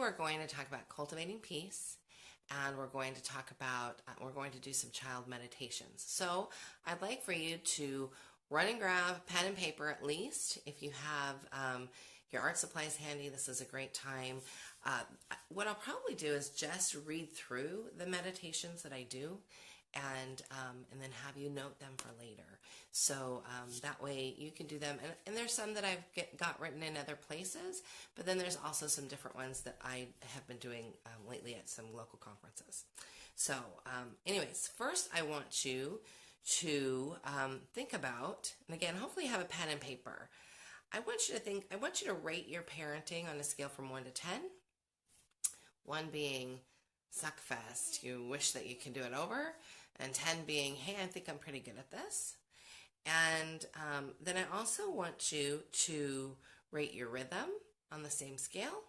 we're going to talk about cultivating peace, and we're going to talk about, we're going to do some child meditations. So I'd like for you to run and grab pen and paper at least. If you have your art supplies handy, this is a great time. What I'll probably do is just read through the meditations that I do, and then have you note them for later. So that way you can do them. And there's some that I've got written in other places, but then there's also some different ones that I have been doing lately at some local conferences. So anyways, first I want you to think about, and again, hopefully you have a pen and paper. I want you to rate your parenting on a scale from 1 to 10. 1 being suckfest, you wish that you can do it over, and 10 being, hey, I think I'm pretty good at this. And then I also want you to rate your rhythm on the same scale,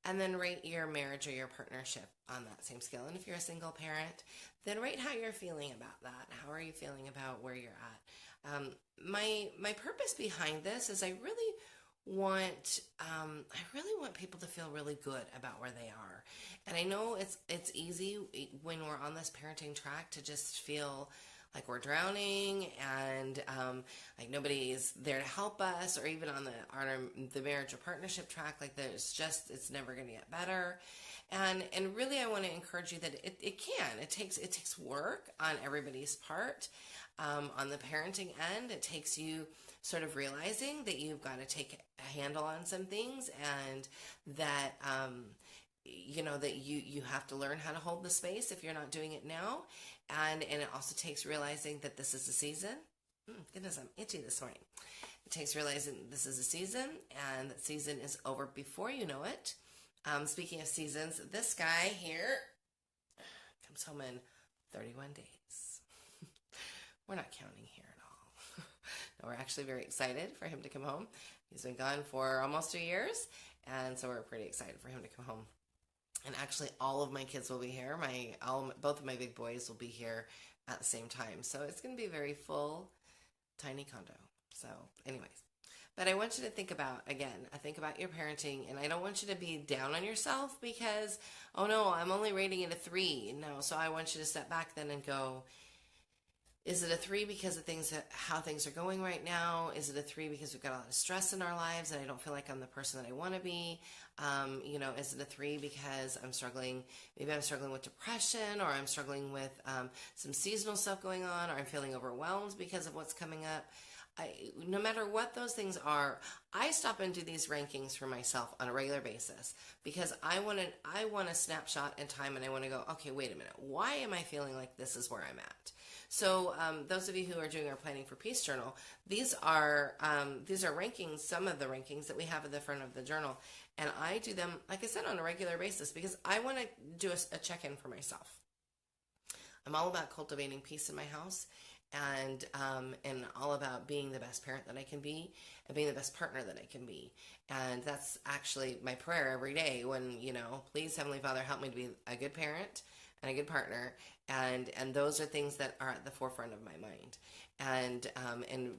and then rate your marriage or your partnership on that same scale. And if you're a single parent, then rate how you're feeling about that. How are you feeling about where you're at? My purpose behind this is I really want people to feel really good about where they are. And I know it's easy when we're on this parenting track to just feel like we're drowning, and like nobody's there to help us, or even on the marriage or partnership track, like it's never going to get better. And really I want to encourage you that it takes work on everybody's part. On the parenting end, it takes you sort of realizing that you've got to take a handle on some things, and that that you have to learn how to hold the space if you're not doing it now. And it also takes realizing that this is a season. Goodness, I'm itchy this morning. It takes realizing this is a season, and that season is over before you know it. Speaking of seasons, this guy here comes home in 31 days. We're not counting here at all. No, we're actually very excited for him to come home. He's been gone for almost 2 years, and so we're pretty excited for him to come home. And actually, all of my kids will be here. Both of my big boys will be here at the same time. So it's going to be a very full, tiny condo. So anyways, but I want you to think about your parenting, and I don't want you to be down on yourself because, oh no, I'm only rating it a 3. No, so I want you to step back then and go, is it a 3 because of how things are going right now? Is it a 3 because we've got a lot of stress in our lives and I don't feel like I'm the person that I want to be? Is it a 3 because I'm struggling with depression, or I'm struggling with some seasonal stuff going on, or I'm feeling overwhelmed because of what's coming up? No matter what those things are, I stop and do these rankings for myself on a regular basis because I want a snapshot in time, and I want to go, okay, wait a minute, why am I feeling like this is where I'm at? So those of you who are doing our Planning for Peace journal, these are rankings, some of the rankings that we have at the front of the journal, and I do them, like I said, on a regular basis because I want to do a check-in for myself. I'm all about cultivating peace in my house, and all about being the best parent that I can be, and being the best partner that I can be. And that's actually my prayer every day when, please, Heavenly Father, help me to be a good parent and a good partner. And those are things that are at the forefront of my mind. And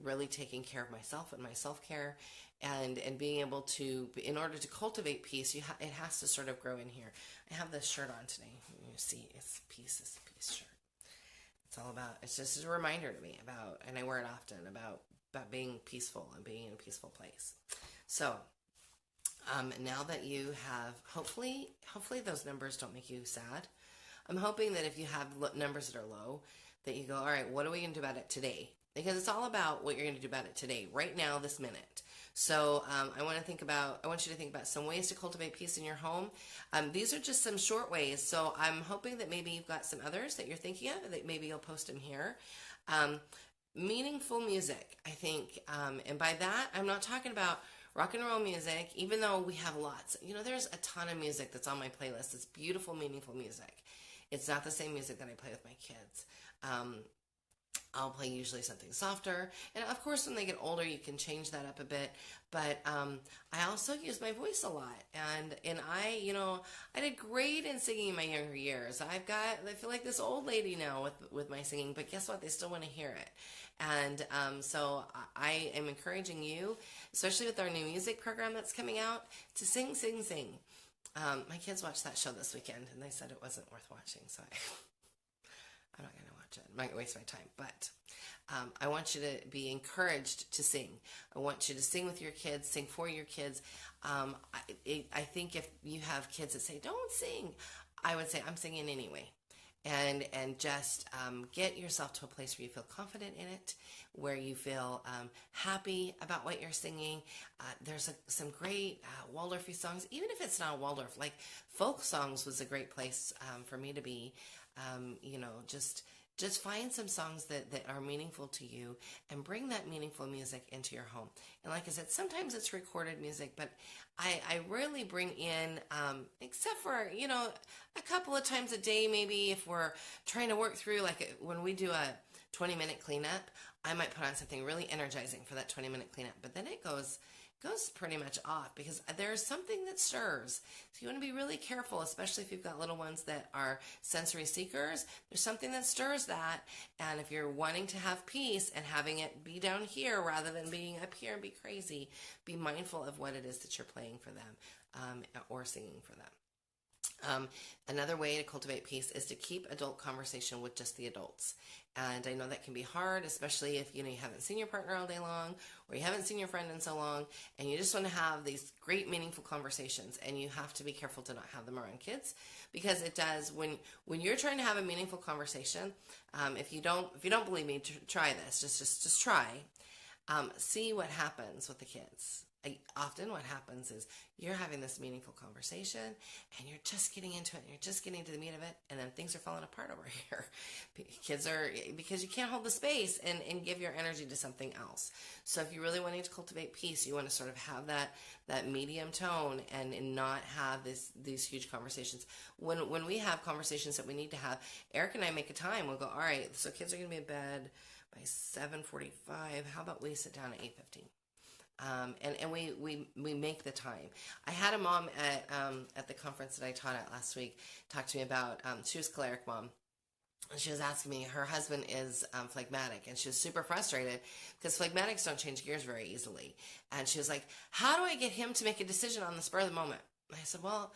really taking care of myself and my self-care, and being able to, in order to cultivate peace, it has to sort of grow in here. I have this shirt on today. You see, it's a peace shirt. It's just a reminder to me about, and I wear it often, about being peaceful and being in a peaceful place. So, now that you have, hopefully those numbers don't make you sad. I'm hoping that if you have numbers that are low, that you go, all right, what are we going to do about it today? Because it's all about what you're going to do about it today, right now, this minute. So I want you to think about some ways to cultivate peace in your home. These are just some short ways. So I'm hoping that maybe you've got some others that you're thinking of, that maybe you'll post them here. Meaningful music, I think. And by that, I'm not talking about rock and roll music, even though we have lots. There's a ton of music that's on my playlist. It's beautiful, meaningful music. It's not the same music that I play with my kids. I'll play usually something softer. And of course, when they get older, you can change that up a bit. But I also use my voice a lot. And I did great in singing in my younger years. I feel like this old lady now with my singing. But guess what? They still want to hear it. And so I am encouraging you, especially with our new music program that's coming out, to sing, sing, sing. My kids watched that show this weekend, and they said it wasn't worth watching, so I'm not going to watch it. I'm not going to waste my time. But I want you to be encouraged to sing. I want you to sing with your kids, sing for your kids. I think if you have kids that say, don't sing, I would say, I'm singing anyway. And just get yourself to a place where you feel confident in it, where you feel happy about what you're singing. There's some great Waldorfy songs, even if it's not a Waldorf, like folk songs was a great place for me to be. Just find some songs that are meaningful to you and bring that meaningful music into your home. And like I said, sometimes it's recorded music, but I rarely bring in, except for, a couple of times a day, maybe if we're trying to work through, like when we do a 20-minute cleanup, I might put on something really energizing for that 20-minute cleanup, but then it goes pretty much off because there's something that stirs. So you want to be really careful, especially if you've got little ones that are sensory seekers. There's something that stirs that, and if you're wanting to have peace and having it be down here rather than being up here and be crazy, be mindful of what it is that you're playing for them or singing for them. Another way to cultivate peace is to keep adult conversation with just the adults. And I know that can be hard, especially if you haven't seen your partner all day long, or you haven't seen your friend in so long, and you just want to have these great meaningful conversations. And you have to be careful to not have them around kids, because it does when you're trying to have a meaningful conversation. If you don't believe me, try this. Just try. See what happens with the kids. Often what happens is you're having this meaningful conversation and you're just getting into it and you're just getting to the meat of it, and then things are falling apart over here. Kids are, because you can't hold the space and give your energy to something else. So if you're really wanting to cultivate peace, you want to sort of have that medium tone and not have these huge conversations. When we have conversations that we need to have, Eric and I make a time. We'll go, all right, so kids are going to be in bed by 7:45. How about we sit down at 8:15? And we make the time. I had a mom at the conference that I taught at last week talk to me about, she was choleric mom. And she was asking me, her husband is phlegmatic, and she was super frustrated because phlegmatics don't change gears very easily. And she was like, how do I get him to make a decision on the spur of the moment? And I said, well,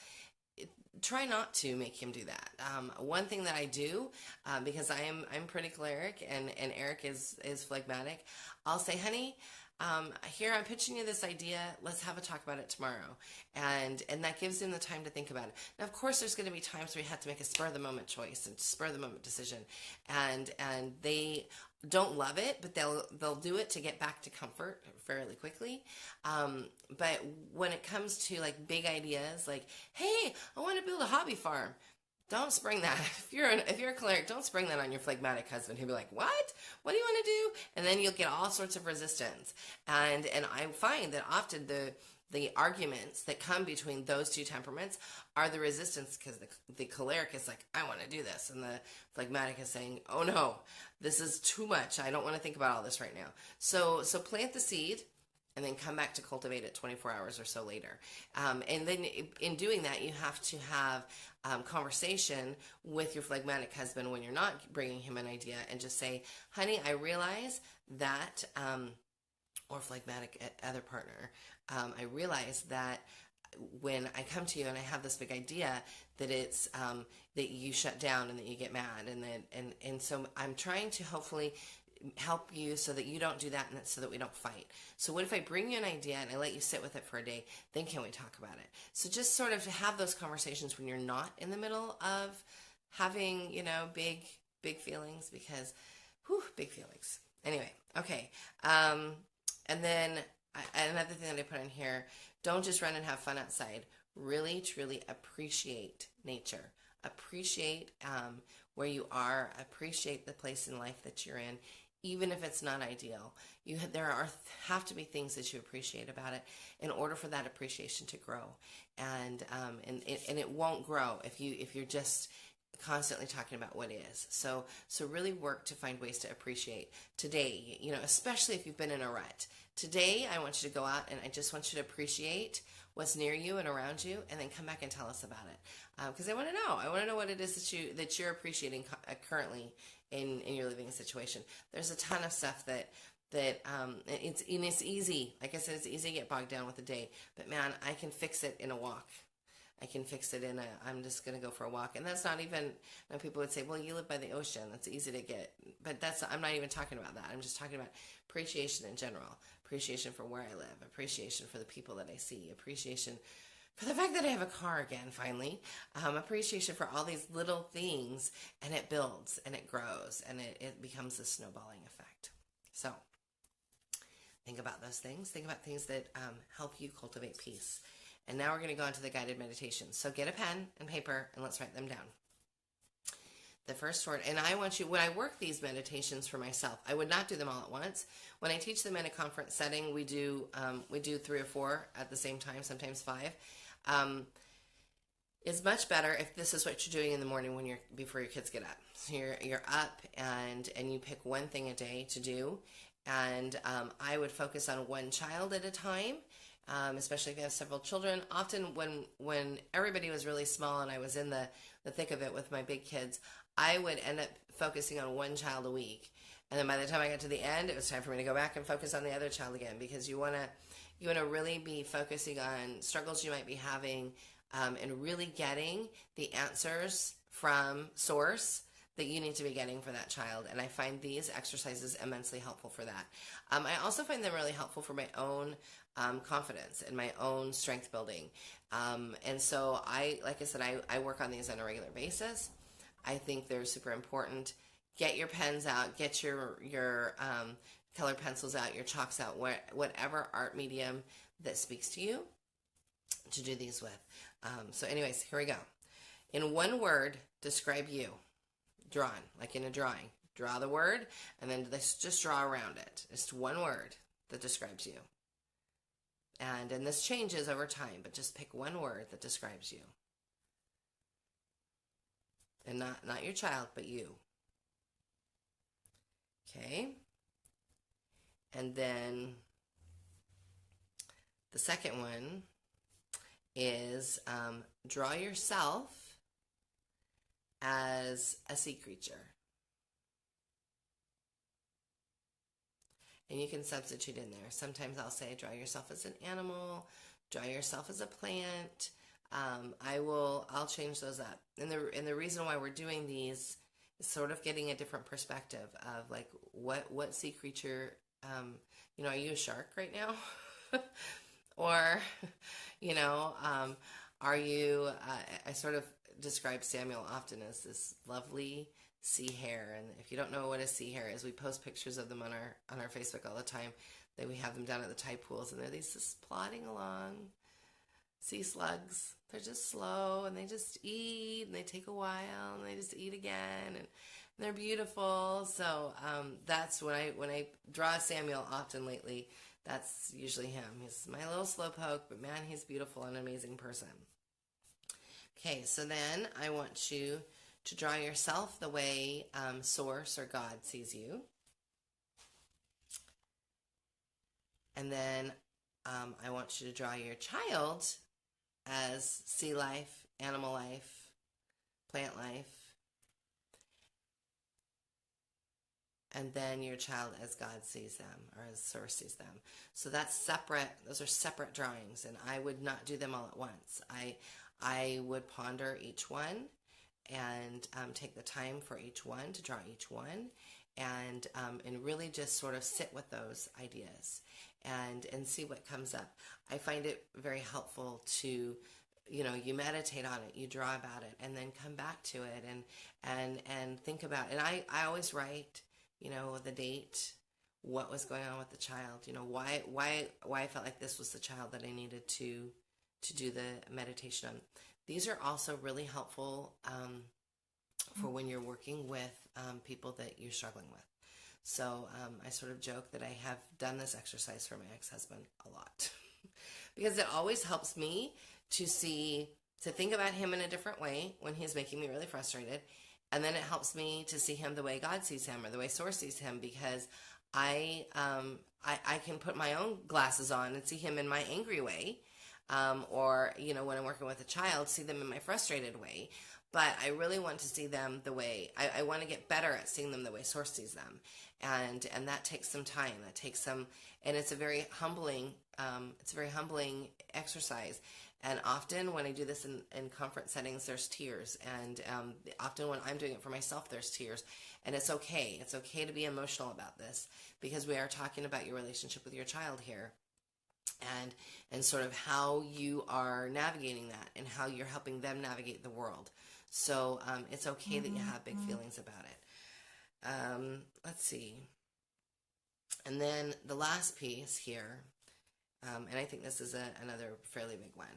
try not to make him do that. One thing that I do, because I'm pretty choleric and Eric is phlegmatic, I'll say, honey, here I'm pitching you this idea. Let's have a talk about it tomorrow. And that gives him the time to think about it. Now, of course, there's going to be times where you have to make a spur of the moment choice and spur of the moment decision. And they don't love it, but they'll do it to get back to comfort fairly quickly. But when it comes to like big ideas, like, hey, I want to build a hobby farm. Don't spring that. If you're a choleric, don't spring that on your phlegmatic husband. He'll be like, what? What do you want to do? And then you'll get all sorts of resistance. And I find that often the arguments that come between those two temperaments are the resistance, because the choleric is like, I want to do this. And the phlegmatic is saying, oh no, this is too much. I don't want to think about all this right now. So plant the seed and then come back to cultivate it 24 hours or so later. And then in doing that, you have to have conversation with your phlegmatic husband when you're not bringing him an idea, and just say, honey, I realize that, or phlegmatic other partner, I realize that when I come to you and I have this big idea, that it's that you shut down and that you get mad, and so I'm trying to hopefully help you so that you don't do that, and so that we don't fight. So what if I bring you an idea and I let you sit with it for a day? Then can we talk about it? So just sort of to have those conversations when you're not in the middle of having, big feelings, because, big feelings. Anyway, okay. And then another thing that I put in here, don't just run and have fun outside. Really, truly appreciate nature. Appreciate where you are. Appreciate the place in life that you're in. Even if it's not ideal, there have to be things that you appreciate about it in order for that appreciation to grow, and it won't grow if you're just constantly talking about what is. So really work to find ways to appreciate today. Especially if you've been in a rut. Today, I want you to go out and I just want you to appreciate what's near you and around you, and then come back and tell us about it. Because I want to know. I want to know what it is that you're appreciating currently in your living situation. There's a ton of stuff that it's easy. Like I said, it's easy to get bogged down with the day. But man, I can fix it in a walk. I can fix it I'm just going to go for a walk. And that's not even, people would say, well, you live by the ocean. That's easy to get. But I'm not even talking about that. I'm just talking about appreciation in general. Appreciation for where I live. Appreciation for the people that I see. Appreciation for the fact that I have a car again, finally. Appreciation for all these little things. And it builds and it grows and it becomes a snowballing effect. So think about those things. Think about things that help you cultivate peace. And now we're going to go on to the guided meditation. So get a pen and paper and let's write them down. The first word, and I want you, when I work these meditations for myself, I would not do them all at once. When I teach them in a conference setting, we do 3 or 4 at the same time, sometimes 5. It's much better if this is what you're doing in the morning before your kids get up. So you're up and you pick one thing a day to do, and I would focus on one child at a time. Especially if you have several children. Often when everybody was really small and I was in the thick of it with my big kids, I would end up focusing on one child a week. And then by the time I got to the end, it was time for me to go back and focus on the other child again, because you want to really be focusing on struggles you might be having, and really getting the answers from source that you need to be getting for that child. And I find these exercises immensely helpful for that. I also find them really helpful for my own confidence and my own strength building. And so like I said, I work on these on a regular basis. I think they're super important. Get your pens out, get your colored pencils out, your chalks out, whatever art medium that speaks to you to do these with. So anyways, here we go. In one word, describe you. Drawn, like in a drawing. Draw the word, and then just draw around it. It's one word that describes you. And this changes over time, but just pick one word that describes you. And not your child, but you. Okay? And then the second one is draw yourself as a sea creature. And you can substitute in there. Sometimes I'll say draw yourself as an animal, draw yourself as a plant. I'll change those up. And the reason why we're doing these is sort of getting a different perspective of like what sea creature, are you a shark right now? Or, are you, I sort of describe Samuel often as this lovely sea hare. And if you don't know what a sea hare is, we post pictures of them on our Facebook all the time. That we have them down at the tide pools, and they're just plodding along, sea slugs. They're just slow, and they just eat, and they take a while, and they just eat again, and they're beautiful. So that's when I draw Samuel often lately. That's usually him. He's my little slowpoke, but man, he's beautiful and an amazing person. Okay, so then I want you to draw yourself the way Source or God sees you. And then I want you to draw your child as sea life, animal life, plant life. And then your child as God sees them, or as Source sees them. So that's separate. Those are separate drawings, and I would not do them all at once. I would ponder each one and take the time for each one, to draw each one, and really just sort of sit with those ideas and see what comes up. I find it very helpful to, you meditate on it, you draw about it, and then come back to it and think about it. And I always write, the date, what was going on with the child, why I felt like this was the child that I needed to do the meditation on. These are also really helpful for when you're working with people that you're struggling with. So I sort of joke that I have done this exercise for my ex-husband a lot because it always helps me to think about him in a different way when he's making me really frustrated. And then it helps me to see him the way God sees him or the way Source sees him, because I can put my own glasses on and see him in my angry way. Or, when I'm working with a child, see them in my frustrated way. but I really want to see them the way I want to get better at seeing them the way Source sees them, and that takes some time. That takes some, and it's a very humbling exercise. And often when I do this in conference settings, there's tears, and often when I'm doing it for myself, there's tears, and it's okay. It's okay to be emotional about this because we are talking about your relationship with your child here. And sort of how you are navigating that and how you're helping them navigate the world. So it's okay that you have big feelings about it. Let's see. And then the last piece here, and I think this is another fairly big one.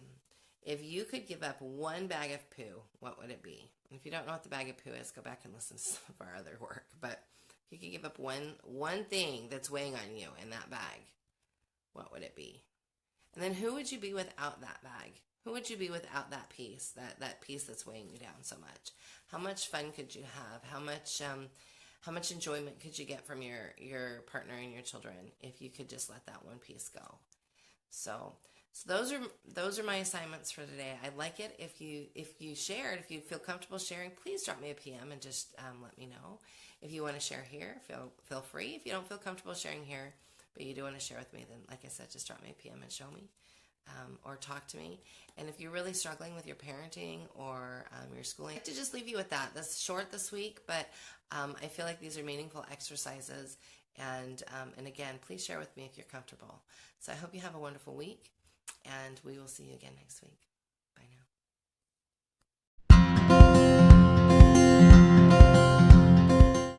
If you could give up one bag of poo, what would it be? And if you don't know what the bag of poo is, go back and listen to some of our other work. But if you could give up one thing that's weighing on you in that bag, what would it be? And then who would you be without that bag? Who would you be without that piece, that piece that's weighing you down so much? How much fun could you have? How much enjoyment could you get from your partner and your children if you could just let that one piece go? So those are my assignments for today. I'd like it if you shared, if you feel comfortable sharing, please drop me a PM and just let me know. If you want to share here, feel free. If you don't feel comfortable sharing here, but you do want to share with me, then like I said, just drop me a PM and show me, or talk to me. And if you're really struggling with your parenting or your schooling, I'd like to just leave you with that. That's short this week, but I feel like these are meaningful exercises. And again, please share with me if you're comfortable. So I hope you have a wonderful week, and we will see you again next week.